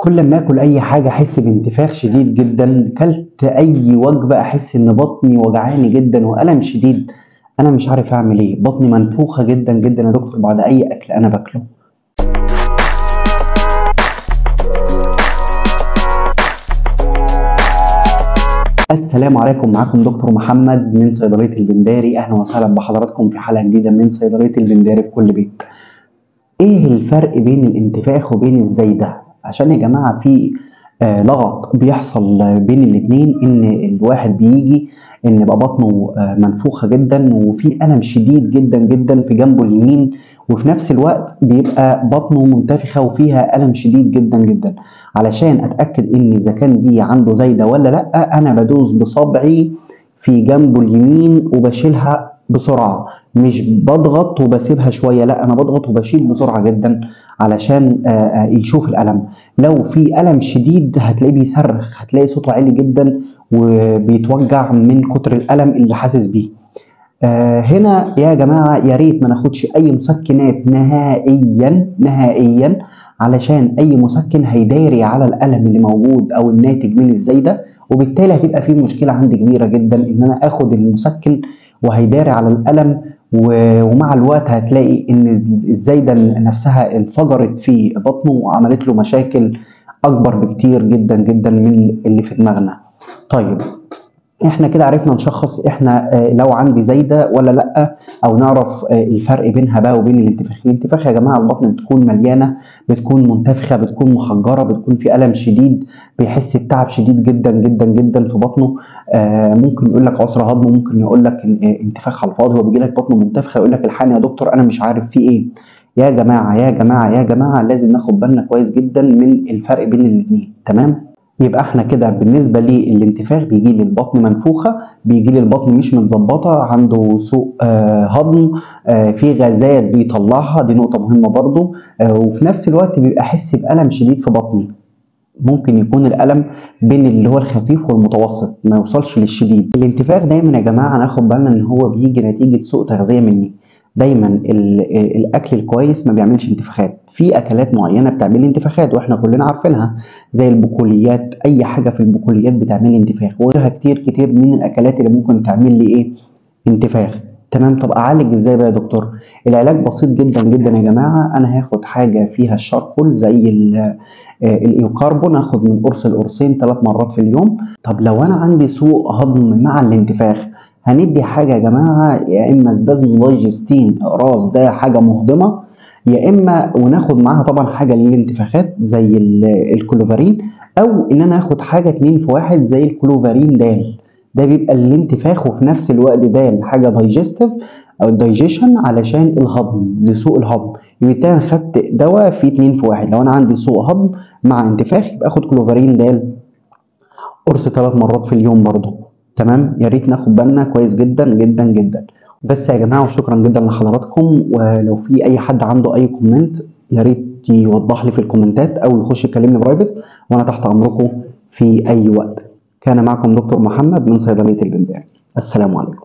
كل ما اكل اي حاجه احس بانتفاخ شديد جدا. كلت اي وجبه احس ان بطني وجعاني جدا والم شديد. انا مش عارف اعمل ايه، بطني منفوخه جدا جدا يا دكتور بعد اي اكل انا باكله. السلام عليكم، معاكم دكتور محمد من صيدليه البنداري. اهلا وسهلا بحضراتكم في حلقه جديده من صيدليه البنداري في كل بيت. ايه الفرق بين الانتفاخ وبين الزايده؟ عشان يا جماعه في لغط بيحصل بين الاتنين، ان الواحد بيجي ان يبقى بطنه منفوخه جدا وفي الم شديد جدا جدا في جنبه اليمين، وفي نفس الوقت بيبقى بطنه منتفخه وفيها الم شديد جدا جدا. علشان اتاكد ان اذا كان دي عنده زايده ولا لا، انا بدوس بصبعي في جنبه اليمين وبشيلها بسرعه، مش بضغط وبسيبها شويه، لا انا بضغط وبشيل بسرعه جدا علشان يشوف الالم. لو في الم شديد هتلاقيه بيصرخ، هتلاقي صوته عالي جدا وبيتوجع من كتر الالم اللي حاسس بيه. هنا يا جماعه يا ريت ما ناخدش اي مسكنات نهائيا نهائيا، علشان اي مسكن هيداري على الالم اللي موجود او الناتج من الزايده، وبالتالي هتبقى في مشكله عندي كبيره جدا ان انا اخد المسكن وهيداري على الالم، ومع الوقت هتلاقي ان الزايده نفسها انفجرت في بطنه وعملت له مشاكل اكبر بكتير جدا جدا من اللي في دماغنا. طيب احنا كده عرفنا نشخص احنا لو عندي زايده ولا لا، او نعرف الفرق بينها بقى وبين الانتفاخ. الانتفاخ يا جماعه البطن بتكون مليانه، بتكون منتفخه، بتكون محجره، بتكون في الم شديد، بيحس بتعب شديد جدا جدا جدا في بطنه. ممكن يقول لك عسر هضم، ممكن يقول لك انتفاخ على الفاضي، هو بيجي لك بطنه منتفخه يقول لك الحقني يا دكتور انا مش عارف في ايه. يا جماعه يا جماعه يا جماعه لازم ناخد بالنا كويس جدا من الفرق بين الاثنين، تمام؟ يبقى احنا كده بالنسبه للانتفاخ بيجي لي البطن منفوخه، بيجي لي البطن مش متظبطه، عنده سوء هضم، في غازات بيطلعها، دي نقطه مهمه برضو. وفي نفس الوقت بيبقى احس بالم شديد في بطني. ممكن يكون الالم بين اللي هو الخفيف والمتوسط، ما يوصلش للشديد. الانتفاخ دايما يا جماعه ناخد بالنا ان هو بيجي نتيجه سوء تغذيه مني. دايما الاكل الكويس ما بيعملش انتفاخات، في اكلات معينه بتعمل لي انتفاخات واحنا كلنا عارفينها، زي البقوليات. اي حاجه في البقوليات بتعمل لي انتفاخ، وغيرها كتير كتير من الاكلات اللي ممكن تعمل لي ايه؟ انتفاخ. تمام. طب اعالج ازاي بقى يا دكتور؟ العلاج بسيط جدا جدا يا جماعه. انا هاخد حاجه فيها الشاركول زي الايوكاربون، هاخد من قرص لقرصين 3 مرات في اليوم. طب لو انا عندي سوء هضم مع الانتفاخ، هندي حاجه يا جماعه، يا اما سبازم دايجستين اقراص، ده حاجه مهضمه، يا اما وناخد معاها طبعا حاجه للانتفاخات زي الكلوفارين، او ان انا اخد حاجه 2 في 1 زي الكلوفارين دال. ده بيبقى الانتفاخ وفي نفس الوقت دال حاجه دايجستيف او دايجيشن علشان الهضم، لسوء الهضم. يبقى انا خدت دواء فيه 2 في 1. لو انا عندي سوء هضم مع انتفاخ يبقى اخد كلوفارين دال قرص 3 مرات في اليوم برضه. تمام. يا ريت ناخد بالنا كويس جدا جدا جدا. بس يا جماعه وشكرا جدا لحضراتكم. ولو في اي حد عنده اي كومنت يا ريت يوضح لي في الكومنتات او يخش يكلمني برايفت، وانا تحت امركم في اي وقت. كان معكم دكتور محمد من صيدليه البنداري. السلام عليكم.